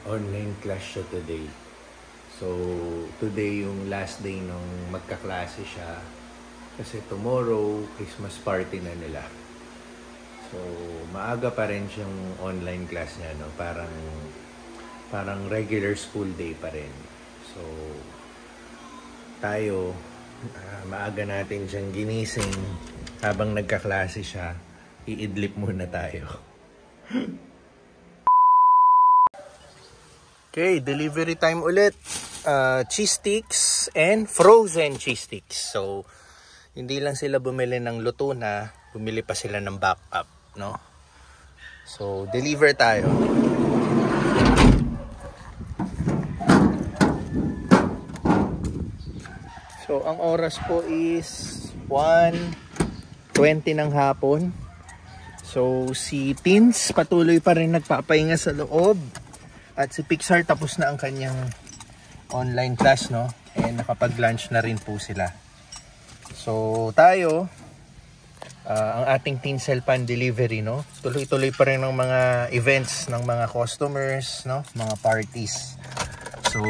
online class siya today. So, today yung last day nung magkaklase siya. Kasi tomorrow, Christmas party na nila. So, maaga pa rin siyang online class niya, no? Parang regular school day pa rin. So, tayo, maaga natin siyang ginising. Habang nagkaklase siya, iidlip muna tayo. Okay, delivery time ulit. Cheese sticks and frozen cheese sticks. So, hindi lang sila bumili ng luto na, bumili pa sila ng backup, no? So, deliver tayo. So, ang oras po is 1:20 ng hapon. So, si Teens patuloy pa rin nagpapahinga sa loob. At si Pixar tapos na ang kanyang online class, no? And nakapag-lunch na rin po sila. So, tayo, ang ating Tinsel Pan delivery, no? Tuloy-tuloy pa rin ng mga events ng mga customers, no? Mga parties. So,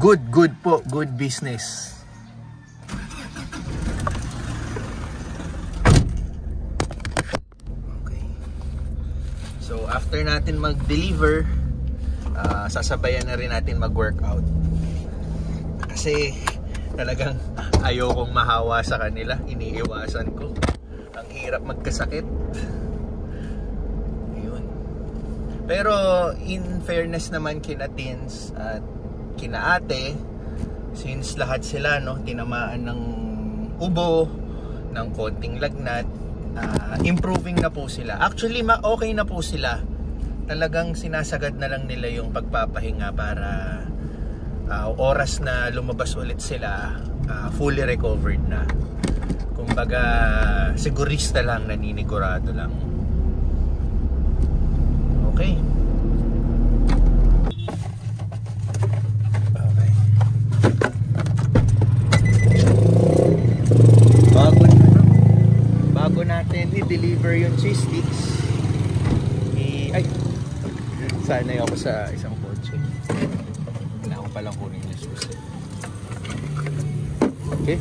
good po. Good business. So, after natin mag-deliver, sasabayan na rin natin mag-workout. Kasi, talagang ayokong mahawa sa kanila. Iniiwasan ko. Ang hirap magkasakit. Ayun. Pero, in fairness naman kina Teens at kina Ate, since lahat sila, no, tinamaan ng ubo, ng konting lagnat, improving na po sila. Actually, okay na po sila. Talagang sinasagad na lang nila yung pagpapahinga para oras na lumabas ulit sila, fully recovered na. Kumbaga, sigurista lang, naninigurado lang. Okay. Bago natin i-deliver yung cheese sticks, sanay ako sa isang kotse. Kailangan ko palang kunin yung susi. Okay.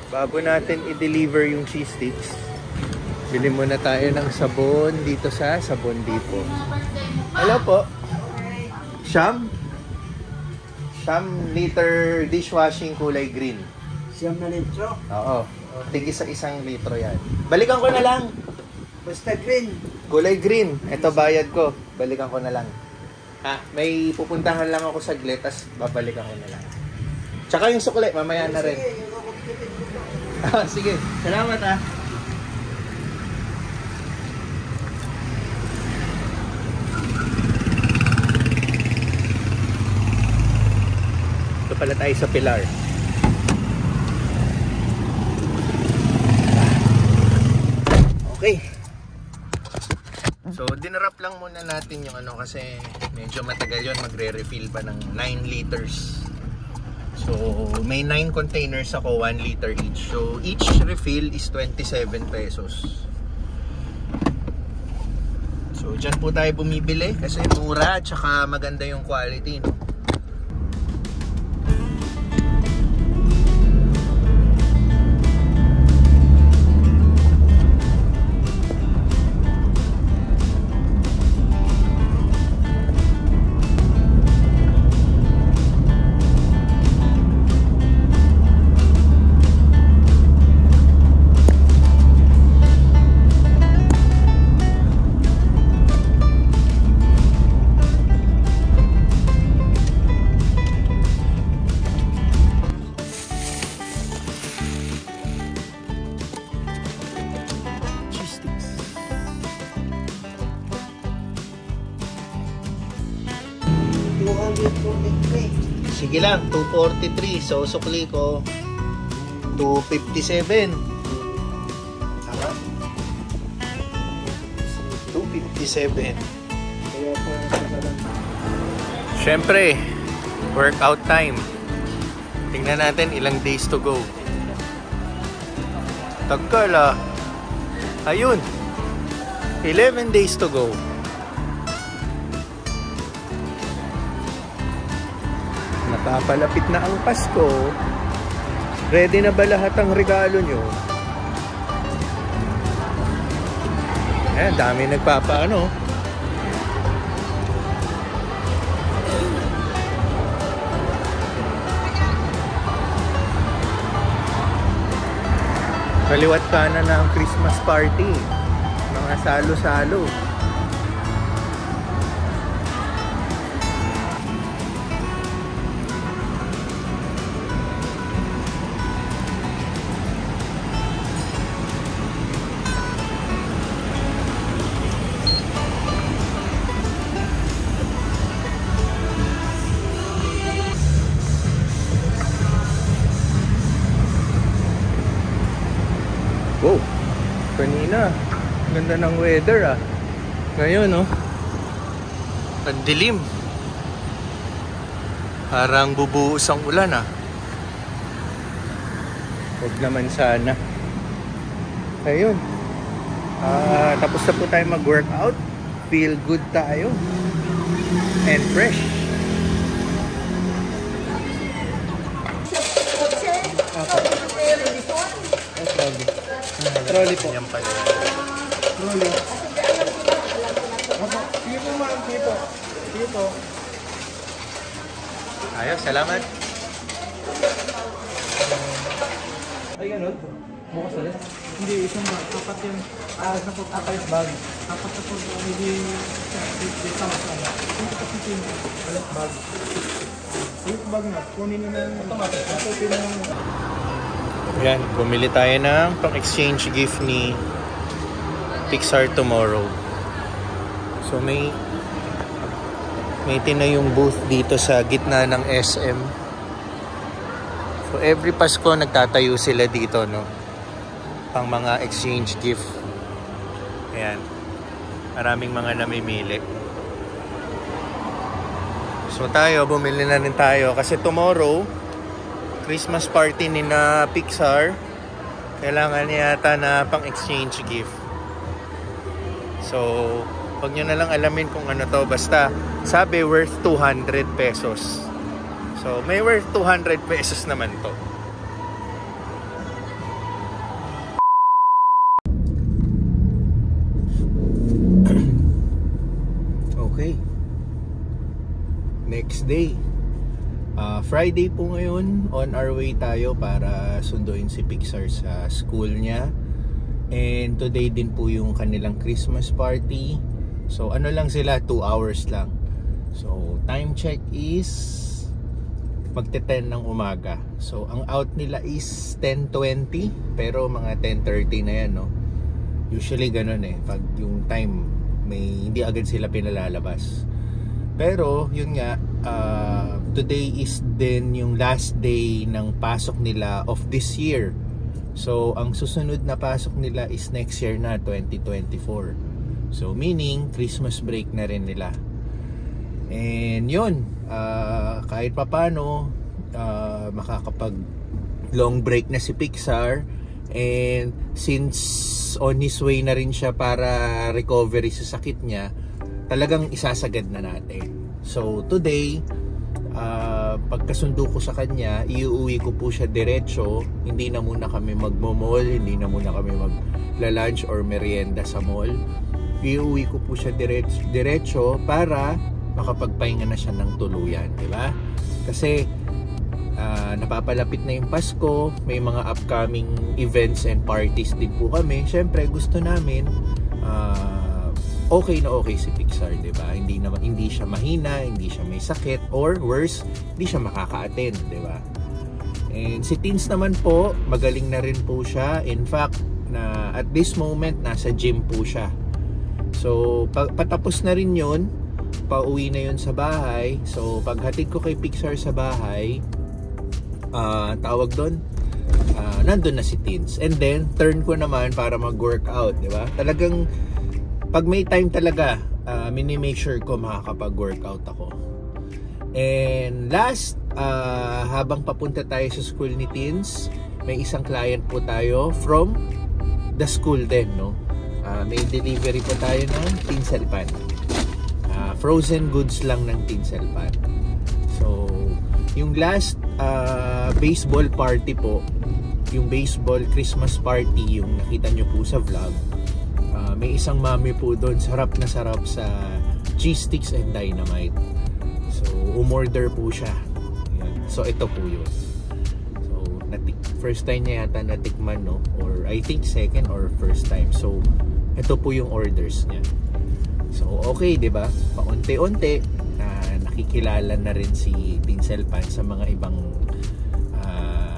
Bago natin i-deliver yung cheese sticks, bili muna tayo ng sabon dito sa Sabon Depot. Hello po. Siyam liter dishwashing kulay green. Siyam na litro? Oo. Tigil sa 1 litro yan. Balikan ko na lang. Basta green. Kulay green. Ito bayad ko. Balikan ko na lang. May pupuntahan lang ako saglit, tas babalikan ko na lang. Tsaka yung sukli, mamaya na rin. Sige. Salamat Ito pala tayo sa Pilar. Okay. So, dinarap lang muna natin yung kasi medyo matagal yun. Magre-refill pa ng 9 liters. So, may 9 containers ako, 1 liter each. So, each refill is 27 pesos. So, dyan po tayo bumibili kasi mura at saka maganda yung quality, no? Sige lang, 243. So, sukli ko 257. Tama? 257. Siyempre, workout time. Tingnan natin ilang days to go. Tagal Ayun. 11 days to go. Napapalapit na ang Pasko. Ready na ba lahat ang regalo nyo? Ayan, dami nagpapaano. Kaliwat kanan na ang Christmas party. Mga salo-salo. Wow, kanina ganda ng weather ngayon ang dilim, parang bubuhos ang ulan huwag naman sana. Ayun, tapos na po tayo mag-workout, feel good tayo and fresh. Trolley po. Yan pala. Trolley. Sige po ma'am, sige po. Ayos, salamat. Ay, ganun? Bukas ulit? Hindi, isang apat yung apat bag. Apat na po, hindi isang masala. Hindi kasi yung alat bag. Yung bag na, kunin nyo na yung automatic. Yan, bumili tayo ng pang-exchange gift ni Pixar tomorrow. So may tinayong booth dito sa gitna ng SM. So every Pasko nagtatayo sila dito, no? Pang mga exchange gift. Ayan. Maraming mga namimili. So tayo, bumili na rin tayo kasi tomorrow Christmas party ni na Pixar, kailangan yata na pang exchange gift. So wag nyo na lang alamin kung ano to, basta sabi worth 200 pesos. So may worth 200 pesos naman to. Okay, next day, Friday po ngayon, on our way tayo para sunduin si Pixar sa school niya. And today din po yung kanilang Christmas party. So ano lang sila, 2 hours lang. So time check is magte-10 ng umaga. So ang out nila is 10:20, pero mga 10:30 na yan, no? Usually ganun pag yung time hindi agad sila pinalalabas. Pero yun nga, today is din yung last day ng pasok nila of this year. So ang susunod na pasok nila is next year na, 2024. So meaning Christmas break na rin nila. And yun, kahit papano makakapag long break na si Pixar. And since on his way na rin siya para recovery sa sakit niya, talagang isasagad na natin. So today, pagkasundo ko sa kanya, iuwi ko po siya diretso. Hindi na muna kami magmo-mall, hindi na muna kami magla-lunch or merienda sa mall. Iuwi ko po siya diretso para makapagpahinga na siya ng tuluyan, di ba? Kasi napapalapit na yung Pasko, may mga upcoming events and parties din po kami. Syempre gusto namin okay na okay si Pixar, di ba? Hindi siya mahina, hindi siya may sakit, or worse, hindi siya makaka-attend, di ba? And si Teens naman po, magaling na rin po siya. In fact, at this moment nasa gym po siya. So patapos na rin yun, pauwi na yun sa bahay. So paghatid ko kay Pixar sa bahay, tawag doon, nandun na si Teens. And then turn ko naman para mag-workout, di ba? Talagang pag may time talaga, mini-make sure ko makakapag-workout ako. And last, habang papunta tayo sa school ni Teens, may isang client po tayo from the school din, no? may delivery po tayo ng tinsel pan. Frozen goods lang ng tinsel pan. So, yung last baseball party po, yung baseball Christmas party, yung nakita nyo po sa vlog, may isang mami po doon, sarap na sarap sa cheese sticks and dynamite. So, umorder po siya. Yan. So, ito po yun. So, first time niya yata natikman, no? Or I think second or first time. So, ito po yung orders niya. So, okay, di ba? Paunti-unti, nakikilala na rin si Tinsel Pan sa mga ibang,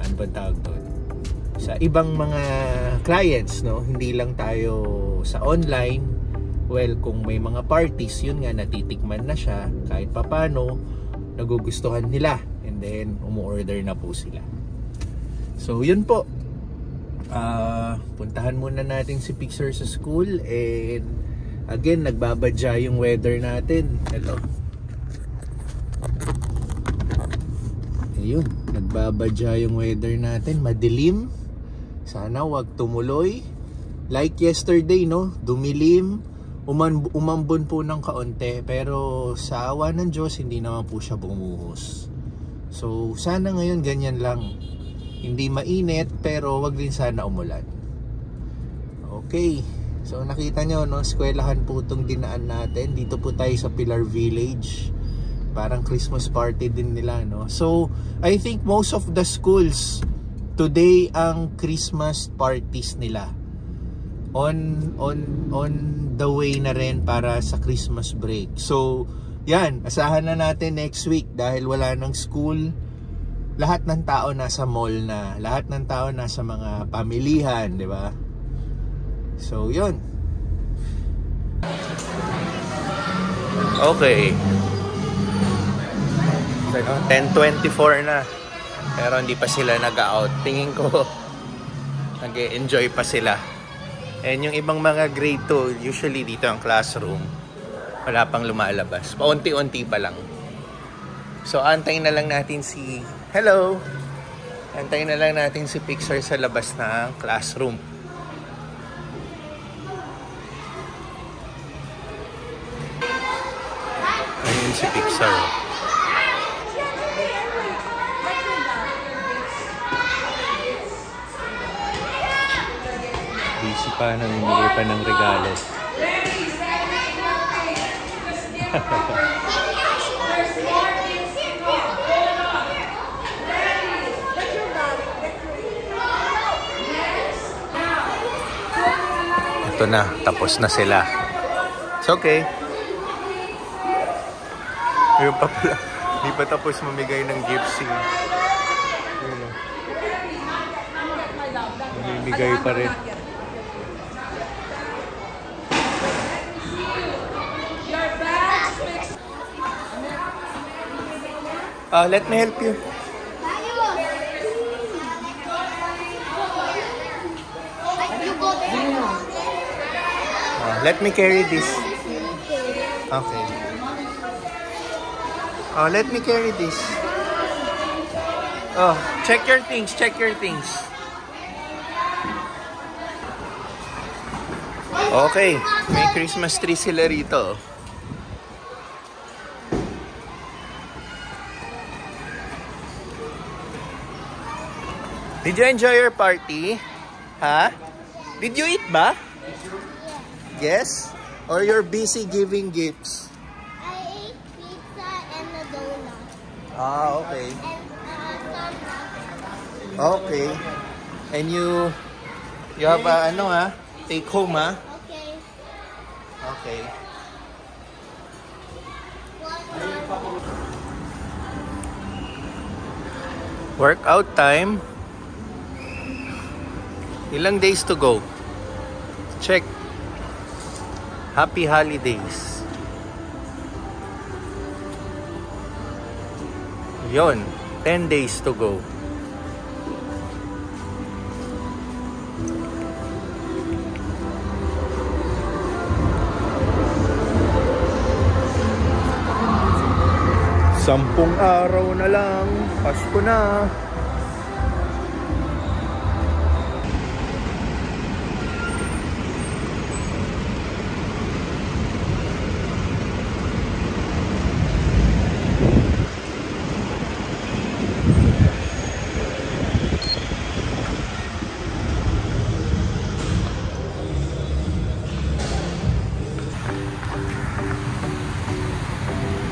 ano ba tawag doon? Sa ibang mga clients, no? Hindi lang tayo sa online. Well, kung may mga parties, yun nga, natitikman na siya. Kahit papano, nagugustuhan nila. And then, umu-order na po sila. So, yun po. Puntahan muna natin si Pixar sa school. And, again, nagbabadya yung weather natin. Hello. Ayun, nagbabadya yung weather natin. Madilim. Sana wag tumuloy. Like yesterday, no? Dumilim. Umambon po ng kaunti. Pero sa awa ng Diyos, hindi naman po siya bumuhos. So, sana ngayon ganyan lang. Hindi mainit, pero wag din sana umulan. Okay. So, nakita nyo, no? Eskwelahan po itong dinaan natin. Dito po tayo sa Pilar Village. Parang Christmas party din nila, no? So, I think most of the schools today ang Christmas parties nila. On the way na rin para sa Christmas break. So, yan, asahan na natin next week dahil wala ng school. Lahat ng tao nasa mall na, lahat ng tao nasa mga pamilihan, di ba? So, yun. Okay. So, 10:24 na. Pero hindi pa sila nag-out. Tingin ko, nag-enjoy pa sila. And yung ibang mga grade 2, usually dito ang classroom, wala pang lumalabas. Paunti-unti pa lang. So, antayin na lang natin si... Hello! Antayin na lang natin si Pixar sa labas ng classroom. Ayun si Pixar. Busy pa, namimigay pa ng regalo. Ito na, tapos na sila. It's okay. Ayun pa pala. Hindi pa tapos mamigay ng gifts. Mamimigay pa rin. Let me help you. Let me carry this. Okay. Let me carry this. Check your things. Check your things. Okay. May Christmas tree sila rito. Did you enjoy your party? Huh? Did you eat ba? Yes? Or you're busy giving gifts? I ate pizza and a donut. Okay. And Okay. And you have a, take home, ha? Okay. Okay. Workout time. Ilang days to go? Check. Happy holidays. Yon, 10 days to go. Sampung araw na lang, Pasko na.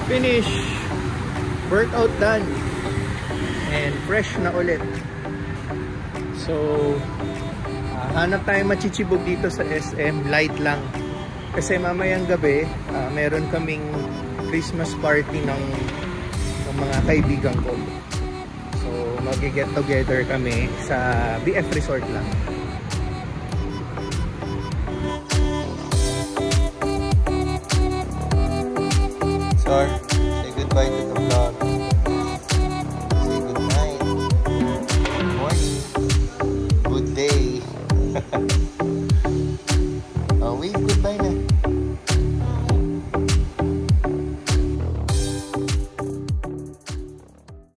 Finish! Workout done! And fresh na ulit. So, hanap tayo machichibog dito sa SM. Light lang. Kasi mamayang gabi, meron kaming Christmas party ng mga kaibigan ko. So, mag-get together kami sa BF Resort lang. Sir, say goodbye to the vlog. Say good night. Good morning. Good day.